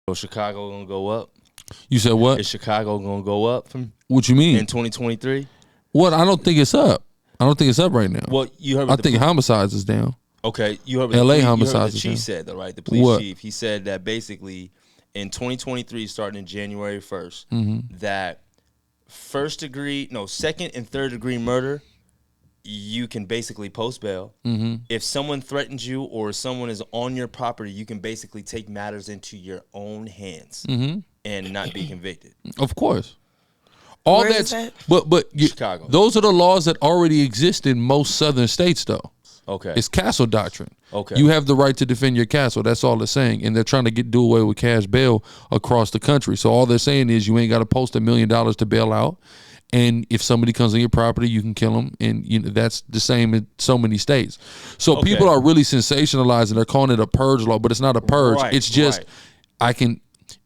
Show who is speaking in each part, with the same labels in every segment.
Speaker 1: So Chicago gonna go up?
Speaker 2: You said what?
Speaker 1: Is Chicago gonna go up from
Speaker 2: What you mean?
Speaker 1: in 2023?
Speaker 2: What? I don't think it's up. I don't think it's up right now.
Speaker 1: Well, you heard.
Speaker 2: I think homicides is down.
Speaker 1: Okay, you heard what
Speaker 2: LA
Speaker 1: the
Speaker 2: homicides.
Speaker 1: chief said though, right? The police chief. He said that basically in 2023, starting in January 1st, that second and third degree murder, you can basically post bail. If someone threatens you or someone is on your property, you can basically take matters into your own hands and not be convicted.
Speaker 2: Of course. All that's
Speaker 1: Chicago.
Speaker 2: Those are the laws that already exist in most southern states, though.
Speaker 1: Okay.
Speaker 2: It's castle doctrine.
Speaker 1: Okay.
Speaker 2: You have the right to defend your castle. That's all they're saying. And they're trying to do away with cash bail across the country. So all they're saying is you ain't got to post $1 million to bail out. And if somebody comes on your property, you can kill them. And that's the same in so many states. So people are really sensationalizing. They're calling it a purge law, but it's not a purge.
Speaker 1: Right,
Speaker 2: it's just I can,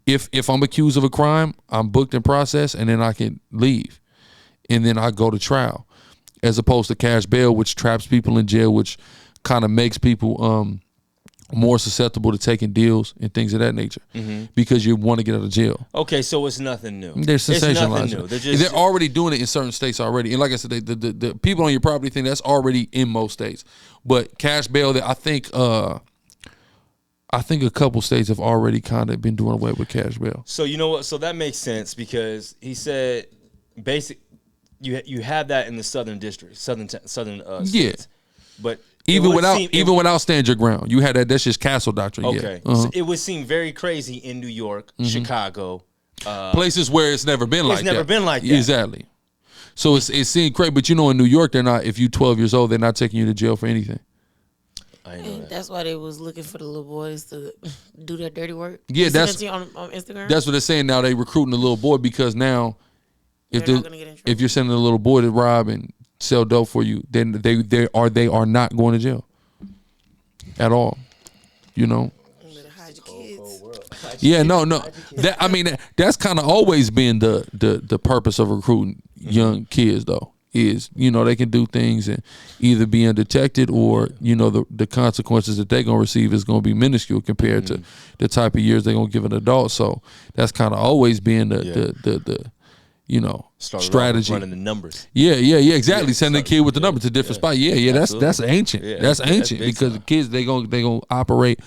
Speaker 2: if I'm accused of a crime, I'm booked and processed, and then I can leave. And then I go to trial. As opposed to cash bail, which traps people in jail, which kind of makes people more susceptible to taking deals and things of that nature because you want to get out of jail.
Speaker 1: Okay, so it's nothing new.
Speaker 2: They're sensationalizing.
Speaker 1: It's nothing new.
Speaker 2: They're already doing it in certain states already. And like I said, the people on your property thing, that's already in most states. But cash bail, I think a couple states have already kind of been doing away with cash bail.
Speaker 1: So you know what? So that makes sense because he said you have that in the southern district, southern states.
Speaker 2: Yeah.
Speaker 1: But
Speaker 2: even without stand your ground, you had that. That's just castle doctrine.
Speaker 1: Okay, so it would seem very crazy in New York, Chicago,
Speaker 2: places where it's never been like that.
Speaker 1: It's never been like that.
Speaker 2: Exactly. So it seemed crazy, but in New York, they're not. If you're 12 years old, they're not taking you to jail for anything.
Speaker 3: And that's why they was looking for the little boys to do that dirty work.
Speaker 2: Yeah, that's
Speaker 3: on Instagram.
Speaker 2: That's what they're saying now. They recruiting the little boy because now, if you're sending a little boy to rob and sell dope for you, then they are not going to jail at all.
Speaker 3: Hide your kids.
Speaker 2: Yeah, no. That's kind of always been the purpose of recruiting young kids, though. Is they can do things and either be undetected or the consequences that they're gonna receive is gonna be minuscule compared to the type of years they're gonna give an adult. So that's kind of always been the strategy.
Speaker 1: Running the numbers.
Speaker 2: Yeah, exactly. Sending the kid with the numbers to different spot. Yeah, that's ancient.
Speaker 1: Yeah,
Speaker 2: that's ancient because the kids they gonna operate.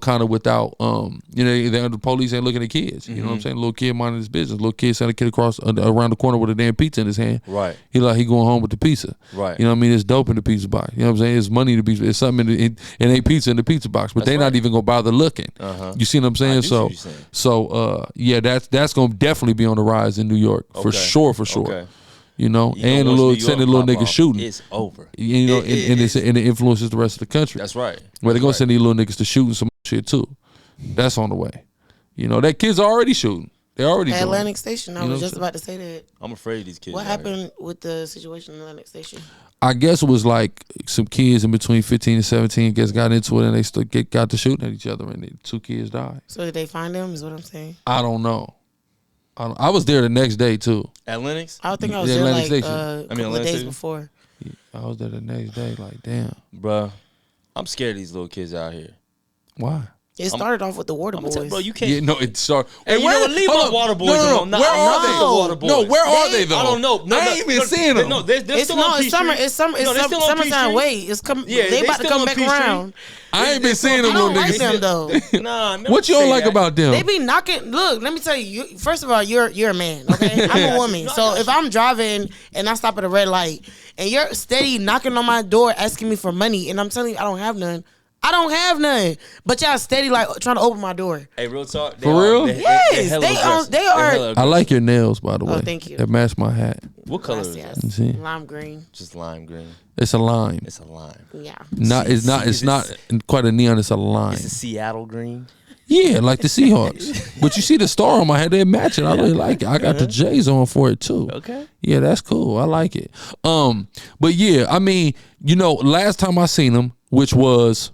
Speaker 2: Kind of without, the police ain't looking at kids. You know what I'm saying? Little kid minding his business. Little kid sending a kid across around the corner with a damn pizza in his hand.
Speaker 1: Right.
Speaker 2: He going home with the pizza.
Speaker 1: Right.
Speaker 2: You know what I mean? It's dope in the pizza box. You know what I'm saying? It's money in the pizza. It's something it ain't pizza in the pizza box, but they're not even gonna bother looking. You see what I'm saying? That's gonna definitely be on the rise in New York for sure. Okay. And sending little niggas shooting.
Speaker 1: It's over.
Speaker 2: And it influences the rest of the country.
Speaker 1: That's right.
Speaker 2: Where they're gonna send these little niggas to shooting some shit too. That's on the way. That kids are already shooting. They're already doing
Speaker 3: Atlantic Station. I was just about to say that.
Speaker 1: I'm afraid of these kids.
Speaker 3: What happened with the situation in Atlantic Station?
Speaker 2: I guess it was like some kids in between 15 and 17 got into it and they got to shooting at each other and 2 kids died.
Speaker 3: So did they find them? Is what I'm saying.
Speaker 2: I don't know. I was there the next day too.
Speaker 1: At Lennox?
Speaker 3: I think I was there like a couple of days before.
Speaker 2: Yeah, I was there the next day. Like, damn,
Speaker 1: bruh, I'm scared of these little kids out here.
Speaker 2: Why?
Speaker 3: It started off with the Waterboys.
Speaker 1: Bro, you can't.
Speaker 2: Yeah, no, it started.
Speaker 1: Hey, leave my Waterboys alone.
Speaker 2: Where are they? No, where are they though?
Speaker 1: I don't know.
Speaker 2: I ain't even seeing them.
Speaker 1: No, they're still on Peachtree.
Speaker 3: It's summertime. Wait, it's coming.
Speaker 1: Yeah,
Speaker 3: they about to come back around.
Speaker 2: I ain't been seeing them
Speaker 3: I don't
Speaker 2: little
Speaker 3: like
Speaker 2: niggas.
Speaker 3: them though.
Speaker 1: Nah,
Speaker 2: what you don't like about them?
Speaker 3: They be knocking. Look, let me tell you. First of all, you're a man. Okay, I'm a woman. So if I'm driving and I stop at a red light and you're steady knocking on my door asking me for money and I'm telling you I don't have none. I don't have none, but y'all steady like trying to open my door.
Speaker 1: Hey, real talk.
Speaker 2: For real?
Speaker 3: Yes, they are.
Speaker 2: I like your nails, by the way.
Speaker 3: Oh, thank you.
Speaker 2: That match my hat.
Speaker 1: What color is that?
Speaker 2: See?
Speaker 3: Lime green.
Speaker 1: Just lime green.
Speaker 2: It's a lime.
Speaker 1: It's a lime.
Speaker 3: Yeah.
Speaker 2: It's not quite a neon. It's a lime.
Speaker 1: It's a Seattle green.
Speaker 2: Yeah, like the Seahawks. But you see the star on my head, they match it. I really like it. I got the J's on for it too.
Speaker 1: Okay.
Speaker 2: Yeah, that's cool. I like it. But yeah, I mean, last time I seen them, which was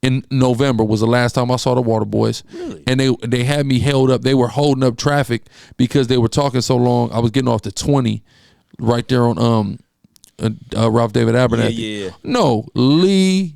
Speaker 2: in November, was the last time I saw the Waterboys.
Speaker 1: Really?
Speaker 2: And they had me held up. They were holding up traffic because they were talking so long. I was getting off the 20 right there on Ralph David Abernathy.
Speaker 1: Yeah.
Speaker 2: No, Lee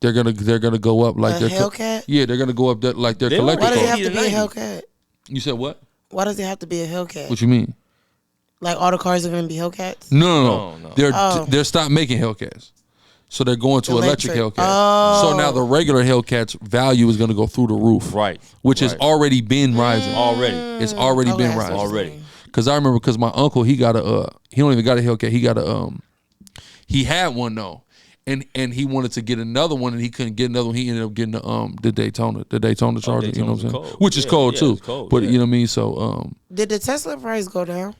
Speaker 2: they're gonna go up like
Speaker 3: a Hellcat.
Speaker 2: Yeah, they're gonna go up like their collector
Speaker 3: Why does it
Speaker 2: cars.
Speaker 3: have to be a Hellcat?
Speaker 2: You said what?
Speaker 3: Why does it have to be a Hellcat?
Speaker 2: What you mean?
Speaker 3: Like all the cars are gonna be Hellcats?
Speaker 2: No. They're stopped making Hellcats. So they're going to electric Hellcats.
Speaker 3: Oh.
Speaker 2: So now the regular Hellcat's value is going to go through the roof.
Speaker 1: Right.
Speaker 2: Which has already been rising.
Speaker 1: Already.
Speaker 2: It's already been rising.
Speaker 1: Already.
Speaker 2: Because I remember my uncle, he got he don't even got a Hellcat. He got he had one though. And he wanted to get another one and he couldn't get another one. He ended up getting the Daytona Charger, you know what I'm saying?
Speaker 1: Cold.
Speaker 2: Which is cold too.
Speaker 1: It's cold,
Speaker 2: but you know what I mean? So
Speaker 3: did the Tesla price go down?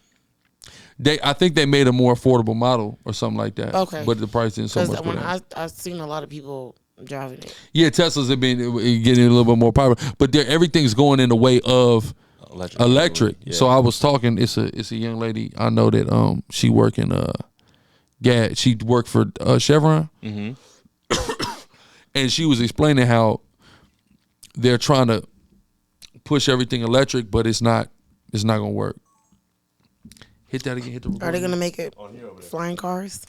Speaker 2: I think they made a more affordable model or something like that.
Speaker 3: Okay.
Speaker 2: But the price didn't so much.
Speaker 3: Because I've seen a lot of people driving it.
Speaker 2: Yeah, Teslas have been getting a little bit more popular, but everything's going in the way of electric. Yeah. So I was talking. It's a young lady I know that she work in gas. She worked for Chevron, and she was explaining how they're trying to push everything electric, but it's not gonna work. Hit that again. Hit the.
Speaker 3: Are they gonna make it flying cars?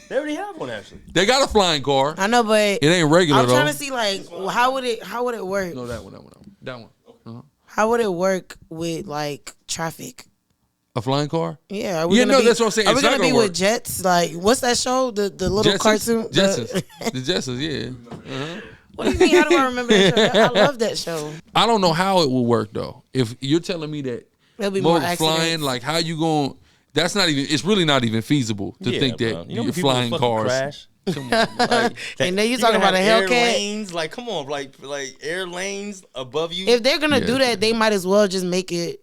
Speaker 1: They already have one actually.
Speaker 2: They got a flying car.
Speaker 3: I know, but
Speaker 2: it ain't regular though.
Speaker 3: I'm trying to see like how would it work?
Speaker 2: No, that one. Uh-huh.
Speaker 3: How would it work with like traffic?
Speaker 2: A flying car?
Speaker 3: Yeah.
Speaker 2: That's what I'm saying.
Speaker 3: Are we gonna be with jets? Like, what's that show? The little cartoon.
Speaker 2: Jetsons. The Jetsons. Yeah. Uh-huh.
Speaker 3: What do you mean? How do I remember that show? I love that show.
Speaker 2: I don't know how it will work though. If you're telling me that
Speaker 3: there'll be more
Speaker 2: flying, like how you going? That's not even. It's really not even feasible to think that you're flying cars.
Speaker 1: Crash.
Speaker 3: Come on, like, and then you talking about a Hellcat.
Speaker 1: Lanes, like come on, like air lanes above you.
Speaker 3: If they're gonna do that, they might as well just make it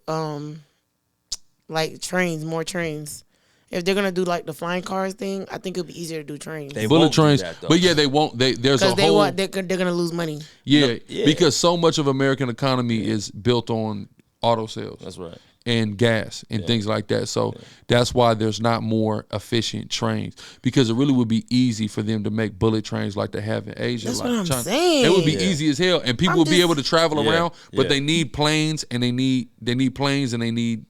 Speaker 3: like trains, more trains. If they're gonna do like the flying cars thing, I think it'll be easier to do trains.
Speaker 2: Bullet trains, but yeah, they won't. There's a whole.
Speaker 3: They're gonna lose money.
Speaker 2: Yeah, because so much of American economy is built on auto sales.
Speaker 1: That's right.
Speaker 2: And gas and things like that. So that's why there's not more efficient trains, because it really would be easy for them to make bullet trains like they have in Asia.
Speaker 3: That's
Speaker 2: like
Speaker 3: what I'm
Speaker 2: China.
Speaker 3: saying.
Speaker 2: It would be easy as hell, and people would be able to travel around. But they need planes, and they need planes, and they need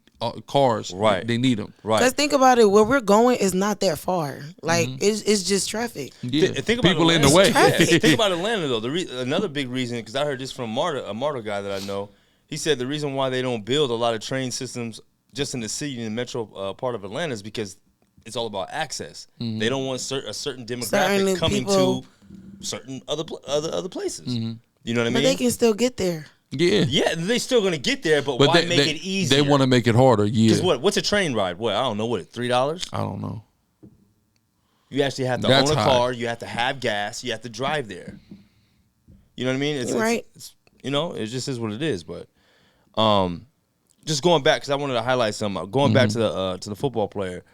Speaker 2: cars.
Speaker 1: Right.
Speaker 2: They need them.
Speaker 1: Right.
Speaker 3: Because think about it, where we're going is not that far. Like it's just traffic.
Speaker 2: Yeah.
Speaker 1: Think about
Speaker 2: people
Speaker 1: Atlanta.
Speaker 2: in the way.
Speaker 1: Yeah. Think about Atlanta though. Another big reason, because I heard this from a Marta guy that I know. He said the reason why they don't build a lot of train systems just in the city, in the metro part of Atlanta, is because it's all about access. They don't want a certain demographic coming to certain other places. You know what I mean?
Speaker 3: But they can still get there.
Speaker 2: Yeah,
Speaker 1: they're still gonna get there, but why make it easier?
Speaker 2: They want to make it harder. Yeah.
Speaker 1: Because what's a train ride? I don't know. $3?
Speaker 2: I don't know.
Speaker 1: You actually have to own a car. You have to have gas. You have to drive there. You know what I mean? It's it just is what it is. But just going back, because I wanted to highlight something. Going back to the football player,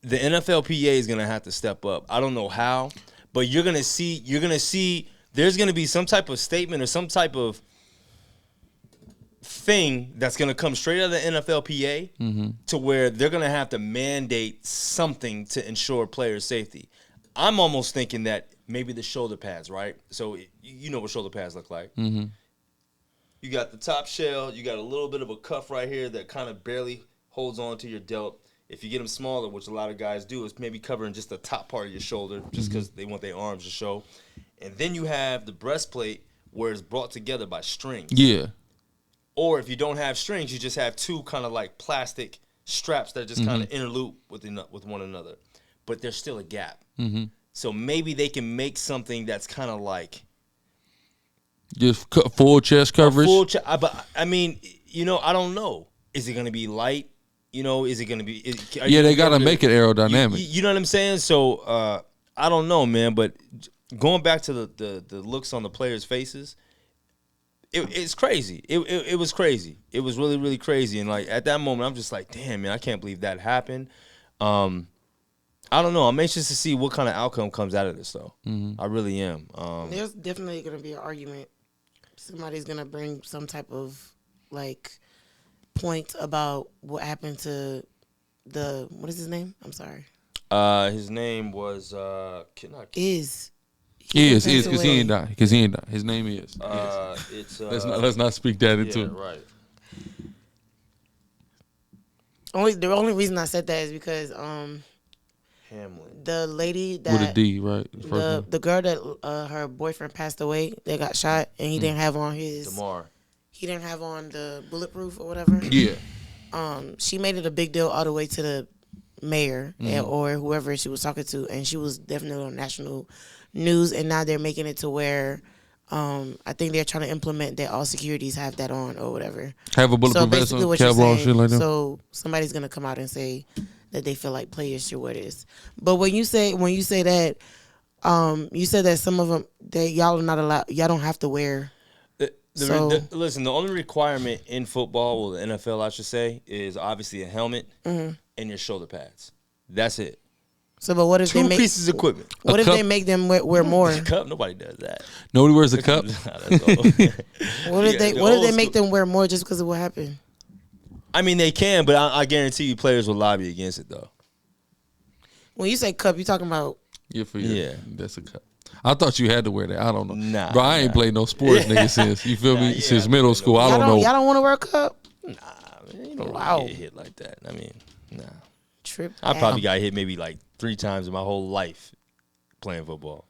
Speaker 1: the NFLPA is gonna have to step up. I don't know how, but you're gonna see. There's gonna be some type of statement or some type of thing that's gonna come straight out of the NFLPA to where they're gonna have to mandate something to ensure player safety. I'm almost thinking that maybe the shoulder pads, right? So you know what shoulder pads look like. You got the top shell. You got a little bit of a cuff right here that kind of barely holds on to your delt. If you get them smaller, which a lot of guys do, is maybe covering just the top part of your shoulder just because they want their arms to show. And then you have the breastplate where it's brought together by strings.
Speaker 2: Yeah.
Speaker 1: Or if you don't have strings, you just have two kind of like plastic straps that just kind of interloop with one another. But there's still a gap. So maybe they can make something that's kind of like
Speaker 2: just full chest coverage.
Speaker 1: But I mean, I don't know. Is it going to be light? Is it going to be?
Speaker 2: They got to make it aerodynamic.
Speaker 1: You know what I'm saying? So I don't know, man. But going back to the looks on the players' faces, it's crazy. It was crazy. It was really, really crazy. And like at that moment, I'm just like, damn, man, I can't believe that happened. I don't know. I'm anxious to see what kind of outcome comes out of this, though. I really am.
Speaker 3: There's definitely going to be an argument. Somebody's going to bring some type of, like, point about what happened to what is his name? I'm sorry.
Speaker 1: His name was,
Speaker 3: Is,
Speaker 2: because he ain't die. His name is.
Speaker 1: It's,
Speaker 2: let's not speak that into it.
Speaker 1: Right.
Speaker 3: The only reason I said that is because,
Speaker 1: Hamlin.
Speaker 3: The lady that
Speaker 2: with a D, right?
Speaker 3: The girl that her boyfriend passed away, they got shot, and he didn't have on his.
Speaker 1: DeMar.
Speaker 3: He didn't have on the bulletproof or whatever.
Speaker 2: Yeah.
Speaker 3: She made it a big deal all the way to the mayor or whoever she was talking to, and she was definitely on national news. And now they're making it to where I think they're trying to implement that all securities have that on or whatever.
Speaker 2: Have a bulletproof vest, Kevlar, shit like that.
Speaker 3: So somebody's gonna come out and say that they feel like players should wear this. But when you say that, you said that some of them that y'all are not allowed. Y'all don't have to wear.
Speaker 1: Listen, the only requirement in football, or the NFL, I should say, is obviously a helmet and your shoulder pads. That's it.
Speaker 3: So, but what if
Speaker 1: Two pieces of equipment?
Speaker 3: What if they make them wear more?
Speaker 1: A cup? Nobody does that.
Speaker 2: Nobody wears a cup.
Speaker 3: What if they make them wear more just because of what happened?
Speaker 1: I mean, they can, but I guarantee you, players will lobby against it, though.
Speaker 3: When you say cup, you talking about?
Speaker 2: Yeah, that's a cup. I thought you had to wear that. I don't know.
Speaker 1: Nah,
Speaker 2: bro, I ain't played no sports, nigga, since you feel me? Since middle school. I don't know.
Speaker 3: Y'all don't want to wear a cup?
Speaker 1: Nah, man, you don't really get hit like that. I mean, nah.
Speaker 3: Trip.
Speaker 1: I probably got hit maybe like 3 times in my whole life playing football.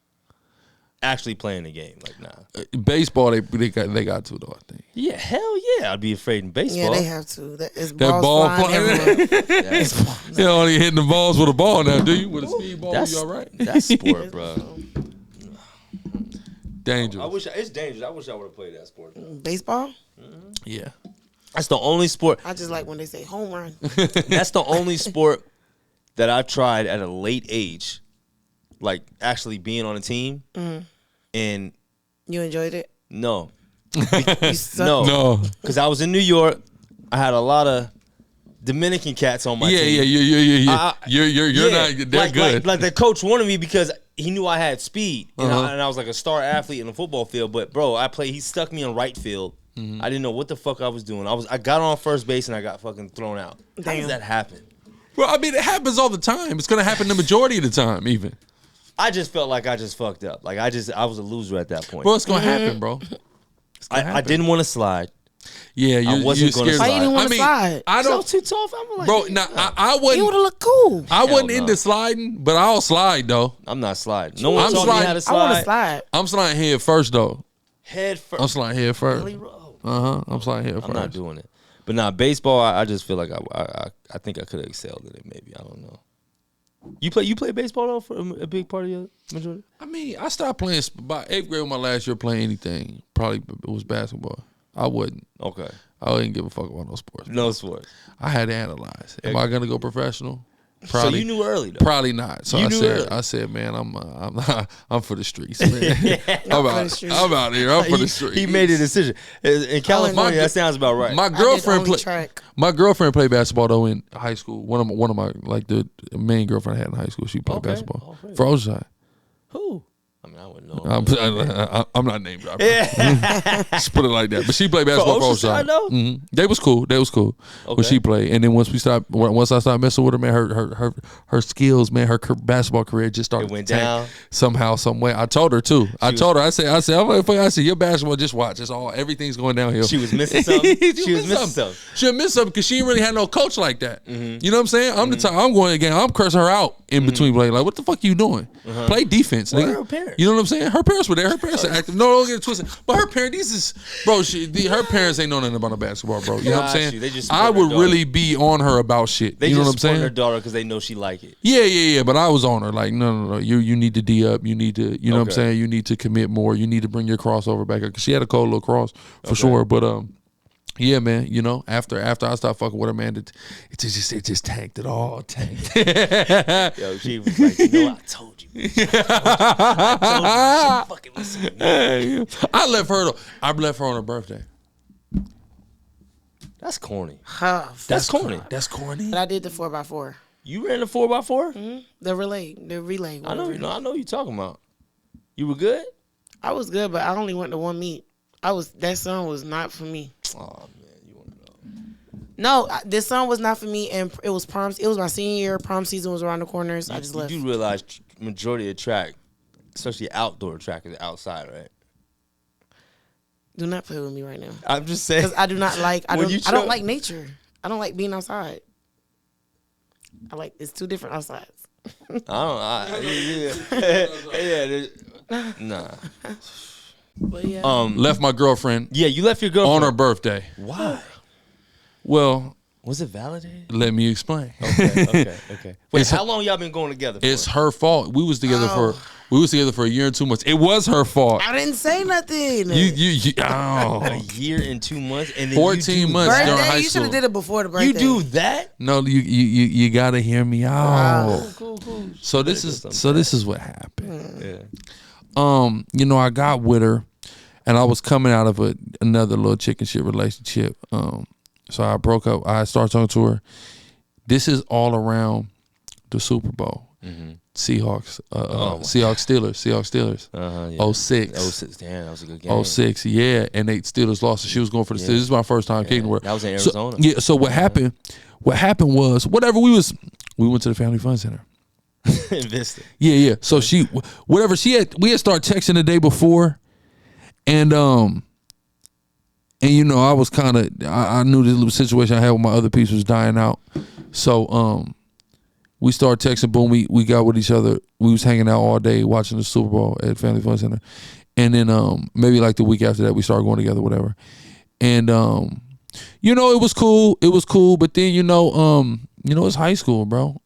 Speaker 1: Actually playing the game, like nah.
Speaker 2: Baseball, they got to though. I think.
Speaker 1: Yeah, hell yeah, I'd be afraid in baseball.
Speaker 3: Yeah, they have to. That
Speaker 2: ball
Speaker 3: flying everywhere.
Speaker 2: You know, you hitting the balls with a ball now, do you? With a speed ball, you all right?
Speaker 1: That's sport, bro.
Speaker 2: Dangerous.
Speaker 1: It's dangerous. I wish I would have played that sport.
Speaker 3: Baseball?
Speaker 2: Yeah.
Speaker 1: That's the only sport.
Speaker 3: I just like when they say home run.
Speaker 1: That's the only sport that I've tried at a late age, like actually being on a team. And
Speaker 3: you enjoyed it?
Speaker 1: No.
Speaker 2: No.
Speaker 1: Because I was in New York. I had a lot of Dominican cats on my team.
Speaker 2: Yeah. You're not. They're good.
Speaker 1: Like the coach wanted me because he knew I had speed, and I was like a star athlete in the football field. But bro, he stuck me in right field. I didn't know what the fuck I was doing. I got on first base and I got fucking thrown out. How does that happen?
Speaker 2: Well, I mean, it happens all the time. It's gonna happen the majority of the time, even.
Speaker 1: I just felt like I just fucked up. Like I was a loser at that point.
Speaker 2: Bro, it's gonna happen, bro.
Speaker 1: I didn't want to slide.
Speaker 2: Yeah,
Speaker 1: I wasn't
Speaker 2: you're
Speaker 1: gonna
Speaker 2: scared.
Speaker 1: slide.
Speaker 3: Why you didn't want to slide?
Speaker 2: I don't.
Speaker 1: So too tough. I'm like,
Speaker 2: bro, nah, I wasn't.
Speaker 3: You would have looked cool.
Speaker 2: I wasn't into sliding, but I'll slide though.
Speaker 1: I'm not sliding. No one
Speaker 2: I'm
Speaker 1: taught me
Speaker 2: sliding.
Speaker 1: how to
Speaker 3: I
Speaker 1: slide.
Speaker 3: want to slide.
Speaker 2: I'm sliding head first though.
Speaker 1: Head first.
Speaker 2: I'm sliding head first. I'm sliding head first.
Speaker 1: I'm not doing it. But nah, baseball. I just feel like I think I could have excelled in it. Maybe I don't know. You play baseball though for a big part of your majority.
Speaker 2: I mean, I stopped playing by 8th grade. My last year playing anything, probably it was basketball. I wouldn't.
Speaker 1: Okay.
Speaker 2: I didn't give a fuck about no sports.
Speaker 1: No sports.
Speaker 2: I had to analyze. Am I gonna go professional?
Speaker 1: So
Speaker 2: Probably.
Speaker 1: you knew early though.
Speaker 2: Probably not. So I said, man, I'm for the streets. Man. I'm out here. I'm for the streets.
Speaker 1: He made a decision. In California, that sounds about right.
Speaker 2: My girlfriend played basketball though in high school. One of my like the main girlfriend I had in high school. She played basketball for Oceanside.
Speaker 1: Who? I mean, I wouldn't know.
Speaker 2: I'm not name dropping. Just put it like that. But she played basketball for Oceanside. They was cool. Okay. When she played, and then once I started messing with her, man, her skills, man, her basketball career just started.
Speaker 1: It went down
Speaker 2: somehow, some way. I told her too. I said, your basketball. Just watch. It's all everything's going downhill.
Speaker 1: She was missing something. She was missing something.
Speaker 2: She missed something because she didn't really have no coach like that. You know what I'm saying? I'm the time. I'm going again. I'm cursing her out in between play. Like, what the fuck you doing? Play defense, nigga.
Speaker 1: Her parents.
Speaker 2: You know what I'm saying? Her parents were there. Her parents are active. No, don't get it twisted. But her parents, her parents ain't know nothing about no basketball, bro. You know what I'm saying? I would really be on her about shit. You know what I'm saying?
Speaker 1: They just support her daughter because they know she like it.
Speaker 2: Yeah. But I was on her. Like, no. You need to D up. You need to, you know what I'm saying? You need to commit more. You need to bring your crossover back up. Because she had a cold little cross for sure. But, yeah, man. You know, after I stopped fucking with her, man, it just tanked. It all tanked.
Speaker 1: Yo, she was like, I told you. I told you. Fucking listen to me.
Speaker 2: I left her on her birthday.
Speaker 1: That's corny.
Speaker 2: That's corny. That's corny.
Speaker 3: But I did the 4x4.
Speaker 1: You ran the 4x4?
Speaker 3: The relay.
Speaker 1: I know you talking about. You were good?
Speaker 3: I was good, but I only went to one meet. That song was not for me.
Speaker 1: Oh man, you want to know?
Speaker 3: No, this song was not for me, and it was prom. It was my senior year. Prom season was around the corner, so I just left.
Speaker 1: You do realize majority of track, especially outdoor track, is outside, right?
Speaker 3: Do not play with me right now.
Speaker 1: I'm just saying
Speaker 3: because I do not like. I don't like nature. I don't like being outside. It's two different outsides.
Speaker 1: Nah.
Speaker 3: But yeah.
Speaker 2: Left my girlfriend.
Speaker 1: Yeah, you left your girlfriend
Speaker 2: on her birthday.
Speaker 1: Why?
Speaker 2: Well,
Speaker 1: was it validated?
Speaker 2: let me explain.
Speaker 1: Okay. Wait,
Speaker 2: It's
Speaker 1: how long y'all been going together for?
Speaker 2: It's her fault. We was together for a year and 2 months. It was her fault.
Speaker 3: I didn't say nothing.
Speaker 1: a
Speaker 2: Oh.
Speaker 1: year and 2 months, and then
Speaker 2: 14 months during
Speaker 3: Birthday,
Speaker 2: high
Speaker 3: you should
Speaker 2: school.
Speaker 3: have did it before the birthday.
Speaker 1: You do that?
Speaker 2: No, you gotta hear me out.
Speaker 1: Cool.
Speaker 2: So this is what happened.
Speaker 1: Yeah.
Speaker 2: You know, I got with her, and I was coming out of another little chicken shit relationship. So I broke up. I started talking to her. This is all around the Super Bowl. Seahawks, Seahawks Steelers.
Speaker 1: Yeah.
Speaker 2: 06.
Speaker 1: 06. Damn, that was a good game.
Speaker 2: 06, yeah, and they Steelers lost. So she was going for the Steelers. This is my first time kicking with her.
Speaker 1: That was in Arizona.
Speaker 2: So what happened? What happened was we went to the Family Fun Center.
Speaker 1: In Vista.
Speaker 2: Yeah. So we had started texting the day before, and you know, I was kind of, I knew this little situation I had with my other piece was dying out. So we started texting, boom, we got with each other. We was hanging out all day watching the Super Bowl at Family Fun Center. And then maybe like the week after that, we started going together, whatever. And you know, it was cool. But then, you know, it's high school, bro.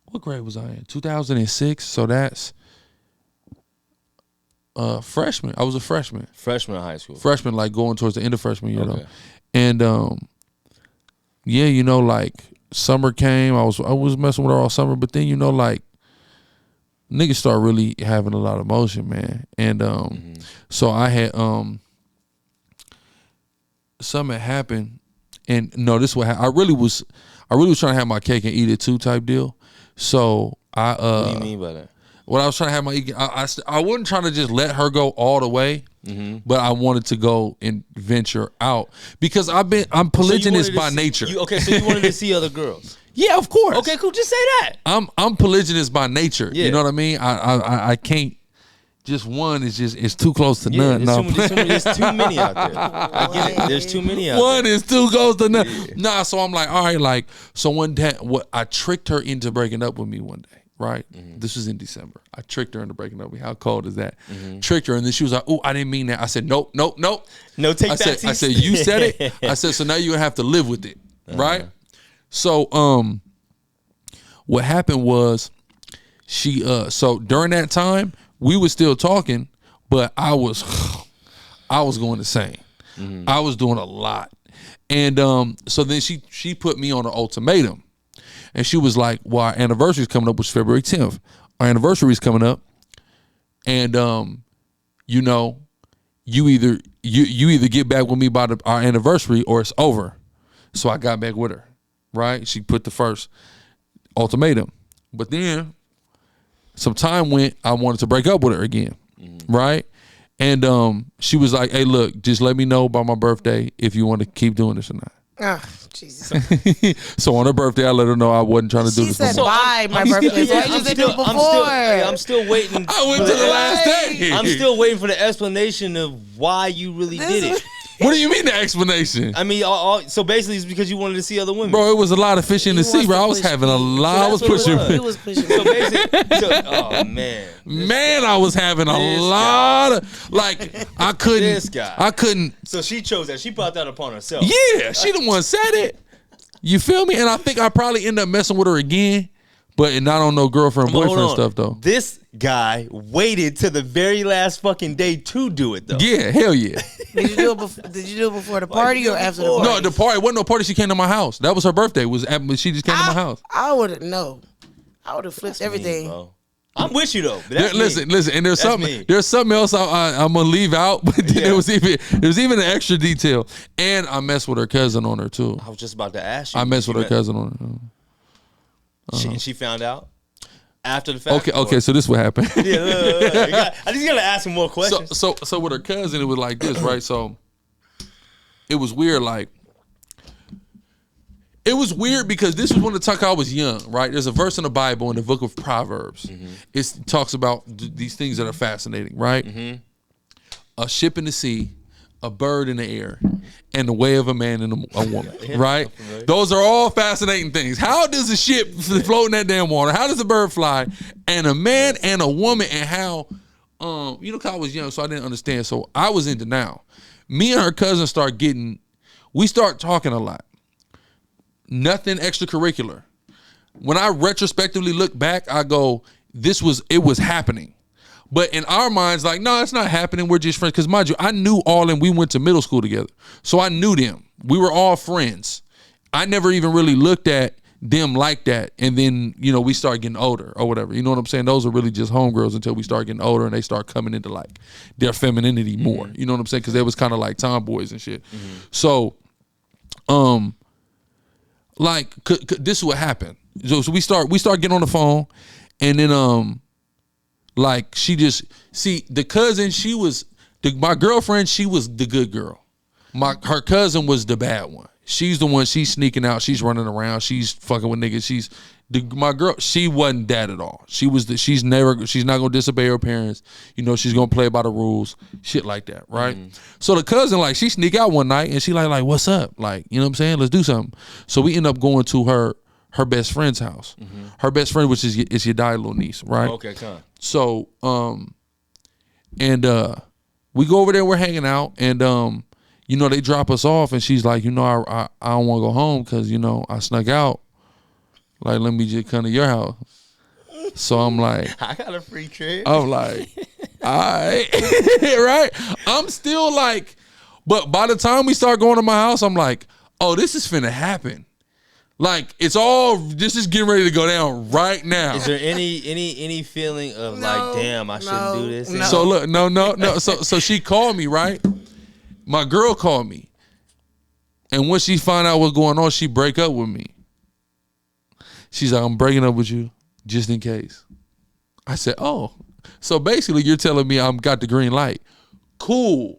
Speaker 2: What grade was I in? 2006. So that's freshman. I was a freshman.
Speaker 1: Freshman in high school.
Speaker 2: Freshman, like going towards the end of freshman year, though. And yeah, you know, like summer came. I was messing with her all summer, but then, you know, like niggas start really having a lot of emotion, man. And so I had something had happened, and no, this is what happened. I really was trying to have my cake and eat it too type deal. So I
Speaker 1: what do you mean by that?
Speaker 2: What I was trying to have I wasn't trying to just let her go all the way, but I wanted to go and venture out because I'm polygynous by nature.
Speaker 1: So you wanted to see other girls?
Speaker 2: Yeah, of course.
Speaker 1: Okay, cool. Just say that.
Speaker 2: I'm polygynous by nature.
Speaker 1: Yeah.
Speaker 2: You know what I mean? I can't. Just one is it's too close to none.
Speaker 1: There's too many out there. I get it. There's too many out there.
Speaker 2: One is too close to none. Yeah. Nah, so I'm like, all right, like, so one day, I tricked her into breaking up with me one day, right? This was in December. I tricked her into breaking up with me. How cold is that? Tricked her, and then she was like, oh, I didn't mean that. I said, nope.
Speaker 1: No, take that.
Speaker 2: I said, you said it. I said, so now you're going to have to live with it, right? So what happened was so during that time, we were still talking, but I was going insane. I was doing a lot. And so then she put me on an ultimatum. And she was like, well, our anniversary is coming up, which is February 10th. Our anniversary is coming up. And you know, you either get back with me by our anniversary or it's over. So I got back with her, right? She put the first ultimatum. But then some time went, I wanted to break up with her again, right? And she was like, hey, look, just let me know by my birthday if you want to keep doing this or not.
Speaker 3: Ah, Jesus.
Speaker 2: So on her birthday, I let her know I wasn't trying to do this.
Speaker 3: She said, bye, my birthday. So you did it before.
Speaker 1: I'm still waiting.
Speaker 2: I went to the last day.
Speaker 1: I'm still waiting for the explanation of why you really did it.
Speaker 2: What do you mean the explanation?
Speaker 1: I mean, so basically it's because you wanted to see other women.
Speaker 2: Bro, it was a lot of fish in the sea, bro. I was having a lot. I was pushing.
Speaker 3: He was pushing.
Speaker 1: So basically, oh man.
Speaker 2: Man, I was having a lot of, like, I couldn't.
Speaker 1: This guy.
Speaker 2: I couldn't.
Speaker 1: So she chose that. She brought that upon herself.
Speaker 2: Yeah, she the one said it. You feel me? And I think I probably end up messing with her again, but not on no girlfriend, boyfriend stuff, though.
Speaker 1: This guy waited to the very last fucking day to do it, though.
Speaker 2: Yeah, hell yeah.
Speaker 3: Did you do it before the party or after the party?
Speaker 2: No, the party. It wasn't no party. She came to my house. That was her birthday. She just came to my house.
Speaker 3: I wouldn't know. I would have flipped everything.
Speaker 1: Mean, I'm with you though. But
Speaker 2: listen. And there's something else I'm gonna leave out. But there was even an extra detail. And I messed with her cousin on her too.
Speaker 1: I was just about to ask you.
Speaker 2: I messed with her cousin on her.
Speaker 1: She found out after the fact.
Speaker 2: Okay. So this is what happened.
Speaker 1: Yeah, look. I just gotta ask him more questions.
Speaker 2: So with her cousin, it was like this, right? So it was weird, like. It was weird because this was when the time I was young, right? There's a verse in the Bible in the book of Proverbs. It talks about these things that are fascinating, right? A ship in the sea, a bird in the air, and the way of a man and a woman, right? Those are all fascinating things. How does a ship float in that damn water? How does a bird fly? And a man and a woman, and how, you know, 'cause I was young, so I didn't understand. So I was in denial. Me and her cousin we start talking a lot. Nothing extracurricular. When I retrospectively look back, I go, it was happening. But in our minds, like, no, it's not happening. We're just friends. Because mind you, I knew all and we went to middle school together. So I knew them. We were all friends. I never even really looked at them like that. And then, you know, we start getting older or whatever. You know what I'm saying? Those are really just homegirls until we start getting older and they start coming into like their femininity more. You know what I'm saying? Because they was kind of like tomboys and shit. So, like, this is what happened. So we start getting on the phone, and then like the cousin, my girlfriend, she was the good girl. Her cousin was the bad one. She's the one, she's sneaking out, she's running around, she's fucking with niggas. My girl, she wasn't that at all. She's not gonna disobey her parents. You know, she's gonna play by the rules, shit like that, right? So the cousin, like, she sneak out one night and she like, what's up? Like, you know what I'm saying? Let's do something. So we end up going to her best friend's house. Her best friend, which is your dad's little niece, right?
Speaker 1: Okay, come.
Speaker 2: So, we go over there, we're hanging out, and you know, they drop us off, and she's like, you know, I don't want to go home because, you know, I snuck out. Like, let me just come to your house. So I'm like,
Speaker 1: I got a free trip.
Speaker 2: I'm like, all right, right? I'm still like, but by the time we start going to my house, I'm like, oh, this is finna happen. Like, this is getting ready to go down right now.
Speaker 1: Is there any feeling of like, damn, I shouldn't do this?
Speaker 2: No. So look, no. So she called me, right? My girl called me. And when she find out what's going on, she break up with me. She's like, I'm breaking up with you just in case. I said, oh. So basically you're telling me I'm got the green light. Cool.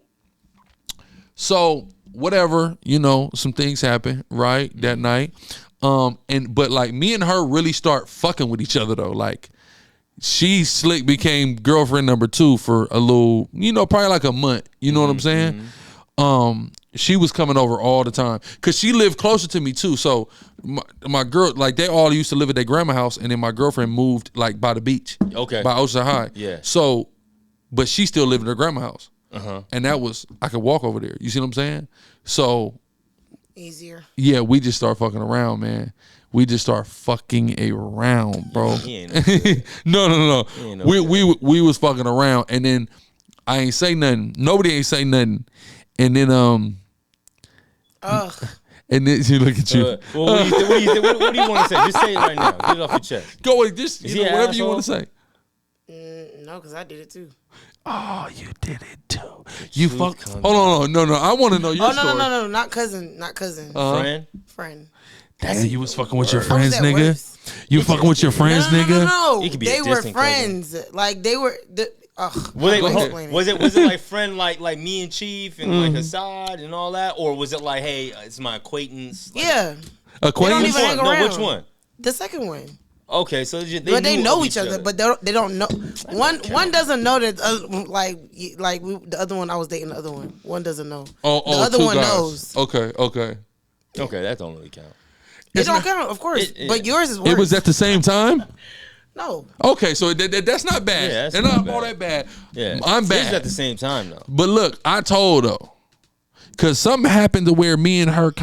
Speaker 2: So whatever, you know, some things happen, right, that night. But like me and her really start fucking with each other though. Like, she slick became girlfriend number 2 for a little, you know, probably like a month. You know what I'm saying? She was coming over all the time because she lived closer to me too. So my girl, like, they all used to live at their grandma's house, and then my girlfriend moved like by the beach, by Ocean High. Yeah. So, but she still lived in her grandma's house, and that was, I could walk over there. You see what I'm saying? So
Speaker 3: easier. Yeah,
Speaker 2: we just start fucking around, man. We just start fucking around, bro. No. We was fucking around, and then I ain't say nothing. Nobody ain't say nothing, and then and then she look at you.
Speaker 1: Well, what do you want to say? Just say it right now. Get it off your chest.
Speaker 2: Go ahead, just whatever you want to say.
Speaker 3: No, because I did it too.
Speaker 2: Oh, you did it too. You fuck. Hold on, no. I want to know your story.
Speaker 3: No, not cousin. Friend.
Speaker 2: Damn, you was fucking with your friends, nigga. You fucking with your friends, nigga.
Speaker 3: No. They were friends. Cousin. Like, they were.
Speaker 1: Was it like friend like me and Chief and like Hassad and all that, or was it like, hey, it's my acquaintance? Like,
Speaker 3: yeah,
Speaker 2: acquaintance.
Speaker 3: They don't even hang around.
Speaker 1: No, which one?
Speaker 3: The second one.
Speaker 1: Okay, so
Speaker 3: they know each other, but they don't know. One doesn't know that. The other one, I was dating the other one. One doesn't know. The other one knows.
Speaker 2: Okay,
Speaker 1: that don't really count.
Speaker 3: It don't count, of course, but yours is worse.
Speaker 2: It was at the same time.
Speaker 3: No.
Speaker 2: Okay, so that's not bad.
Speaker 1: Yeah,
Speaker 2: they're not all that bad.
Speaker 1: Yeah,
Speaker 2: I'm bad.
Speaker 1: It's at the same time though.
Speaker 2: But look, I told though, because something happened to where me and her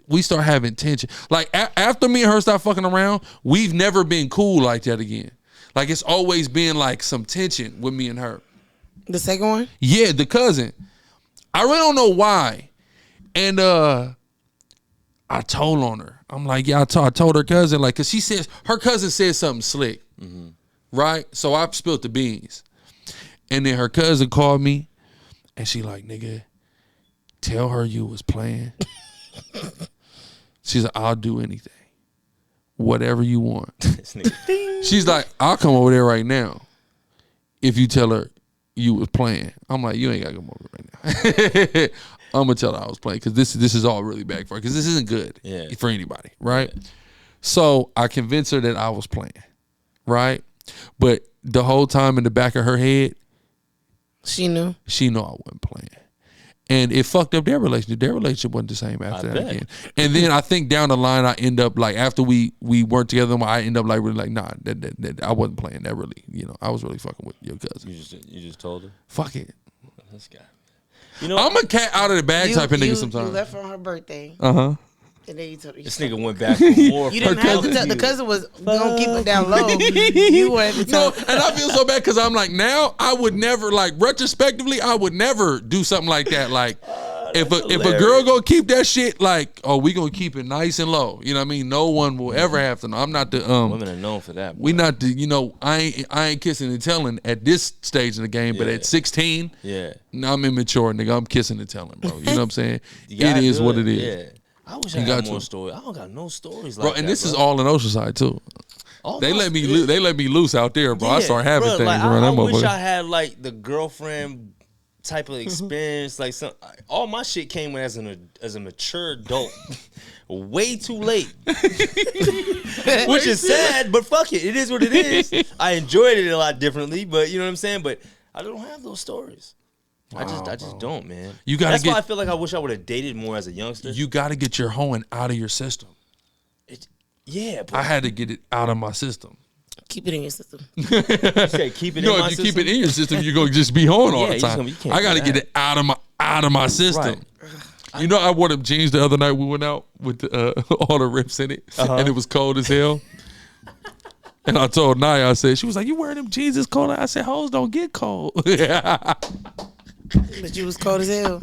Speaker 2: we start having tension. Like after me and her start fucking around, we've never been cool like that again. Like, it's always been like some tension with me and her.
Speaker 3: The second one?
Speaker 2: Yeah, the cousin. I really don't know why. And I told on her. I'm like, yeah, I told her cousin, like, because she says, her cousin said something slick, right? So I spilled the beans. And then her cousin called me, and she like, nigga, tell her you was playing. She's like, I'll do anything. Whatever you want. She's like, I'll come over there right now if you tell her you was playing. I'm like, you ain't got to come over right now. I'm gonna tell her I was playing, because this is all really bad for her, because this isn't good for anybody, right? Yeah. So I convinced her that I was playing, right? But the whole time in the back of her head,
Speaker 3: she knew
Speaker 2: I wasn't playing. And it fucked up their relationship. Their relationship wasn't the same after that again. And then I think down the line, I end up like, after we weren't together, I end up like really like, nah, that I wasn't playing that really. You know, I was really fucking with your cousin.
Speaker 1: You just told her?
Speaker 2: Fuck it.
Speaker 1: This guy. You know,
Speaker 2: I'm a cat out of the bag type of nigga sometimes.
Speaker 3: You left on her birthday.
Speaker 2: Uh-huh.
Speaker 3: And then you told her.
Speaker 1: This nigga went back for more.
Speaker 3: You didn't have to tell. The cousin was gonna keep it down low. You wanted to tell.
Speaker 2: No, and I feel so bad because I'm like, now I would never, like, retrospectively, I would never do something like that. Like, if a girl gonna keep that shit, like, oh, we gonna keep it nice and low. You know what I mean? No one will ever have to know. I'm not the
Speaker 1: women are known for that. Boy.
Speaker 2: We not the, you know, I ain't kissing and telling at this stage in the game, but at 16, I'm immature, nigga. I'm kissing and telling, bro. You know what I'm saying? It is what it is.
Speaker 1: Yeah. I wish I had more stories. I don't got no stories like
Speaker 2: bro,
Speaker 1: that,
Speaker 2: and this is all in Oceanside too. They let me loose out there, bro. I start having things around that motherfucker.
Speaker 1: I wish I had like the girlfriend type of experience. Like all my shit came as a mature adult, way too late, which is sad. But fuck it, it is what it is. I enjoyed it a lot differently, but you know what I'm saying. But I don't have those stories. Wow, I just don't, man. That's why I feel like I wish I would have dated more as a youngster.
Speaker 2: You got to get your hoeing out of your system.
Speaker 1: Bro.
Speaker 2: I had to get it out of my system.
Speaker 3: Keep it in your system.
Speaker 1: You say keep it in my system?
Speaker 2: No, if you keep it in your system, you're going to just be hoeing all the time. I got to get it out of my system. Right. You know, I wore them jeans the other night. We went out with all the rips in it, and it was cold as hell. And I told Naya, I said, she was like, you wearing them jeans, it's cold. I said, hoes don't get cold.
Speaker 3: But you was cold as hell.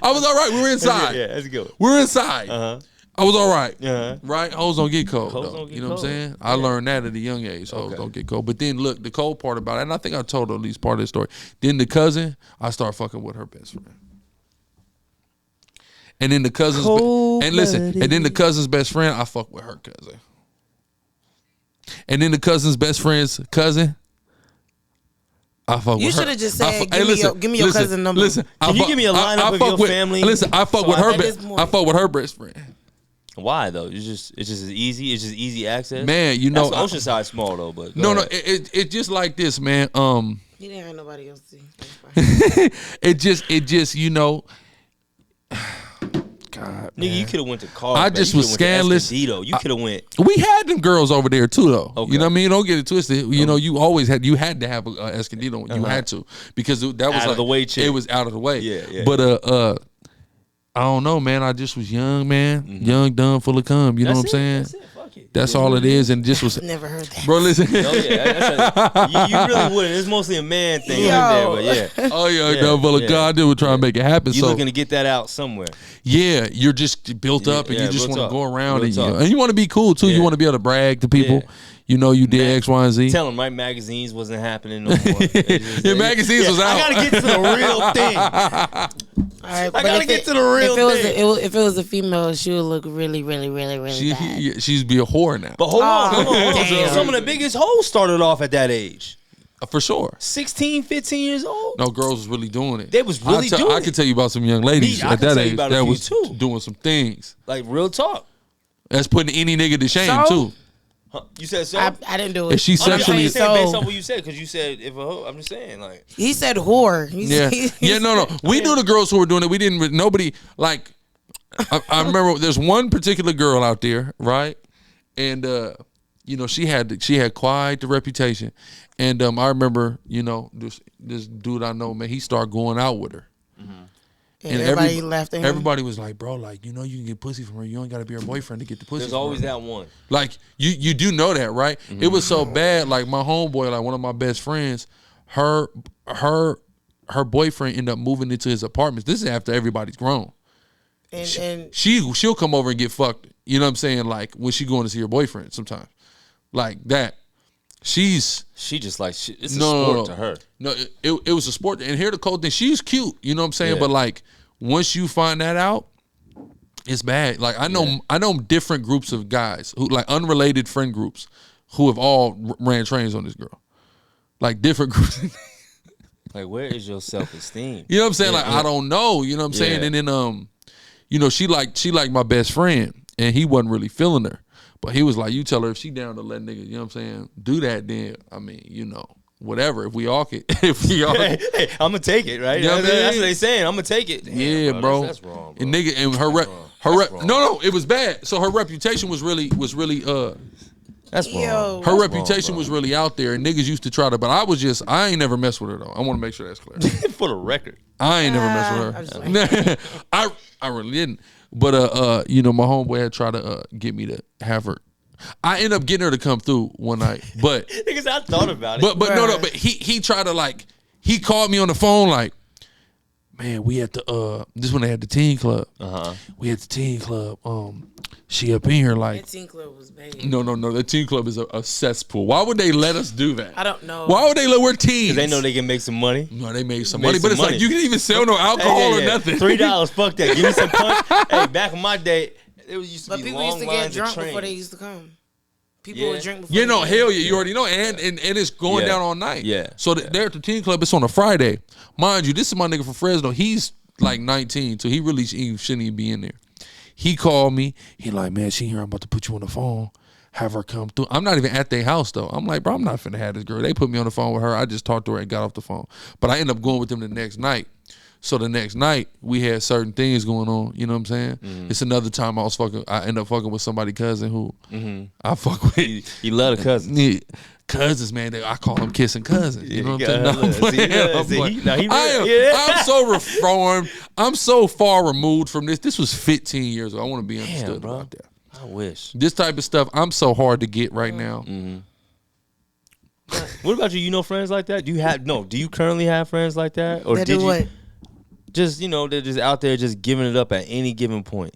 Speaker 2: I was all right. We were inside.
Speaker 1: Yeah, that's good.
Speaker 2: We were inside. I was all right. Right? Hoes don't get cold.
Speaker 1: Don't
Speaker 2: you know what I'm saying? I learned that at a young age. Hoes don't get cold. But then, look, the cold part about it, and I think I told her at least part of the story. Then the cousin, I start fucking with her best friend. And then the cousin's, and then the cousin's best friend, I fuck with her cousin. And then the cousin's best friend's cousin, I fuck with her.
Speaker 3: You should have just said, give me your cousin number.
Speaker 2: Listen,
Speaker 1: can you give me a lineup of your family?
Speaker 2: Listen, I fuck with her. I fuck with her best friend.
Speaker 1: Why though? It's just as easy. It's just easy access.
Speaker 2: Man, you know,
Speaker 1: that's Oceanside small though. But
Speaker 2: no, it's just like this, man.
Speaker 3: You didn't have nobody else to see.
Speaker 2: it just you know. God,
Speaker 1: nigga, you could have went to college.
Speaker 2: I just was scandalous.
Speaker 1: You could have went.
Speaker 2: We had them girls over there too, though.
Speaker 1: Okay.
Speaker 2: You know what I mean? Don't get it twisted. You know, you had to have a Escondido. You had to, because that was
Speaker 1: out of the way. Chick.
Speaker 2: It was out of the way.
Speaker 1: Yeah.
Speaker 2: But I don't know, man. I just was young, man. Young, dumb, full of cum. You know what I'm saying?
Speaker 1: That's it. Fuck it.
Speaker 2: That's all it is, and just was.
Speaker 3: Never heard that,
Speaker 2: bro. Listen.
Speaker 1: Oh yeah, you really wouldn't. It's mostly a man thing right there, but yeah.
Speaker 2: Oh yeah, dumb, full of cum. I did try to make it happen.
Speaker 1: You looking to get that out somewhere?
Speaker 2: Yeah, you're just built up, and you just want to go around, and you want to be cool too. You want to be able to brag to people. You know, you did X, Y, and Z.
Speaker 1: Tell them, right? Magazines wasn't happening no more.
Speaker 2: Your magazines was out.
Speaker 1: I gotta get to the real thing.
Speaker 3: All right,
Speaker 1: I gotta get to the real thing.
Speaker 3: If it was a female, she would look really, really, really, really bad.
Speaker 2: She'd be a whore now.
Speaker 1: But hold on. Some of the biggest hoes started off at that age.
Speaker 2: For sure.
Speaker 1: 16, 15 years old.
Speaker 2: No, girls was really doing it.
Speaker 1: They was really doing it.
Speaker 2: I can tell you about some young ladies at that age that was doing some things.
Speaker 1: Like real talk.
Speaker 2: That's putting any nigga to shame too.
Speaker 1: Huh? You said so?
Speaker 3: I didn't do it.
Speaker 2: If she sexually
Speaker 1: based on what you said, because you said if a hoe, I'm just saying like
Speaker 3: he said whore.
Speaker 2: No. We knew the girls who were doing it. We didn't. Nobody like. I remember there's one particular girl out there, right? And you know, she had quite the reputation. And I remember, you know, this dude I know, man, he started going out with her.
Speaker 3: And everybody laughed at him.
Speaker 2: Everybody was like, bro, like, you know, you can get pussy from her. You ain't got to be her boyfriend to get the pussy.
Speaker 1: There's always that one.
Speaker 2: Like, you do know that, right? It was so bad. Like, my homeboy, like one of my best friends, her boyfriend ended up moving into his apartment. This is after everybody's grown. And she'll come over and get fucked. You know what I'm saying? Like, when she going to see her boyfriend sometimes. Like that. She just like it's a sport to her. No, it was a sport. And here the cold thing, she's cute, you know what I'm saying? But like once you find that out, it's bad. Like I know different groups of guys who like unrelated friend groups who have all ran trains on this girl. Like different groups.
Speaker 1: Like where is your self-esteem?
Speaker 2: You know what I'm saying? Like I don't know, you know what I'm saying? And then you know, she like my best friend and he wasn't really feeling her. But he was like, you tell her if she down to let niggas, you know what I'm saying, do that, then, I mean, you know, whatever. If we all can, if we all,
Speaker 1: hey, I'm gonna take it, right?
Speaker 2: You know what I mean?
Speaker 1: That's what they saying. I'm gonna take it. Damn,
Speaker 2: yeah, bro.
Speaker 1: That's wrong, bro.
Speaker 2: And nigga, and no, it was bad. So her reputation was really
Speaker 1: That's wrong.
Speaker 2: Her reputation was really out there, and niggas used to try to. But I ain't never messed with her though. I want to make sure that's clear.
Speaker 1: For the record,
Speaker 2: I ain't never messed with her. I really didn't. But you know, my homeboy had tried to get me to have her. I ended up getting her to come through one night, but
Speaker 1: because I thought about it.
Speaker 2: But no, but he tried to like he called me on the phone like, man, we at the this when they had the teen club. We at the teen club. She up in here like
Speaker 3: that teen club was bad.
Speaker 2: No. The teen club is a cesspool. Why would they let us do that?
Speaker 3: I don't know.
Speaker 2: Why would they let we're teens?
Speaker 1: Because they know they can make some money.
Speaker 2: No, they made some money, but it's like you can even sell no alcohol or nothing.
Speaker 1: $3, fuck that. Give me some punch. Hey, back in my day, it used to be
Speaker 3: people
Speaker 1: long
Speaker 3: used to
Speaker 1: lines
Speaker 3: get drunk
Speaker 1: of trains.
Speaker 3: before they used to come. People would drink before.
Speaker 2: You know, hell yeah, you already know, and it's going down all night.
Speaker 1: Yeah.
Speaker 2: So they're at the teen club. It's on a Friday, mind you. This is my nigga from Fresno. He's like 19, so he really shouldn't even be in there. He called me. He like, man, she here. I'm about to put you on the phone. Have her come through. I'm not even at their house though. I'm like, bro, I'm not finna have this girl. They put me on the phone with her. I just talked to her and got off the phone. But I ended up going with them the next night. So the next night we had certain things going on. You know what I'm saying? It's another time I ended up fucking with somebody's cousin who I fuck with.
Speaker 1: You love the cousins.
Speaker 2: Yeah. Cousins, man, I call them kissing cousins. You know what I'm saying? I'm so reformed. I'm so far removed from this. This was 15 years ago. I want to be understood about that.
Speaker 1: I wish.
Speaker 2: This type of stuff, I'm so hard to get right now.
Speaker 1: What about you? You know friends like that? Do you currently have friends like that? Or
Speaker 3: did you what?
Speaker 1: Just, you know, they're just out there just giving it up at any given point?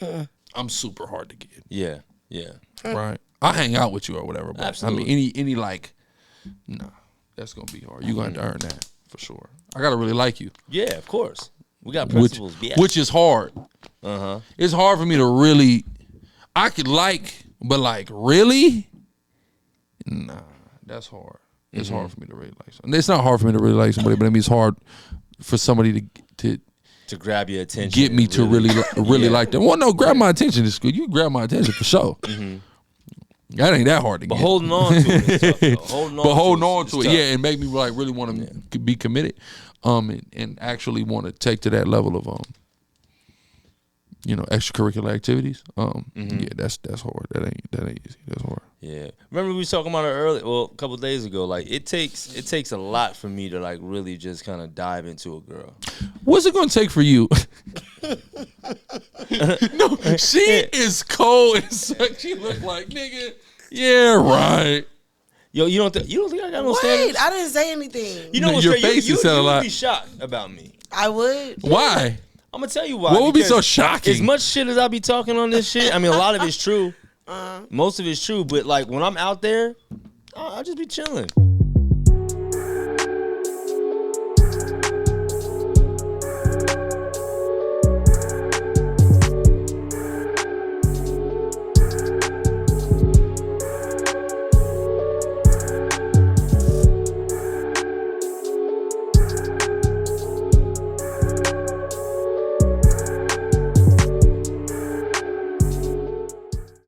Speaker 2: I'm super hard to get.
Speaker 1: Yeah.
Speaker 2: Right. I hang out with you or whatever, but
Speaker 1: Absolutely.
Speaker 2: I mean any like, nah, that's gonna be hard. You're gonna have to earn that for sure. I gotta really like you.
Speaker 1: Yeah, of course. We got principles.
Speaker 2: Which is hard. It's hard for me to really. I could like, but like really, nah, that's hard. It's hard for me to really like somebody. It's not hard for me to really like somebody, but I mean it's hard for somebody to
Speaker 1: grab your attention,
Speaker 2: get me to really like them. Well, no, grab my attention is good. You can grab my attention for sure. That ain't that hard to get.
Speaker 1: But holding on to it is tough, though.
Speaker 2: Holding on to it, yeah, and make me like really want to be committed, and actually want to take to that level of you know, extracurricular activities. Yeah, that's hard. That ain't easy. That's hard.
Speaker 1: Yeah, remember we was talking about it earlier. Well, a couple of days ago. Like it takes a lot for me to like really just kind of dive into a girl.
Speaker 2: What's it gonna take for you? No, she is cold and such. She look like nigga. Yeah, right.
Speaker 1: Yo, you don't think I got no standards?
Speaker 3: Wait, I didn't say anything.
Speaker 1: You know what's
Speaker 2: your
Speaker 1: crazy?
Speaker 2: face
Speaker 1: You
Speaker 2: said a lot.
Speaker 1: would be shocked about me.
Speaker 3: I would.
Speaker 2: Why?
Speaker 1: I'm gonna tell you why.
Speaker 2: What would be so
Speaker 1: Because
Speaker 2: shocking?
Speaker 1: As much shit as I be talking on this shit, I mean, a lot of it's true. Most of it's true, but like when I'm out there, I'll just be chilling.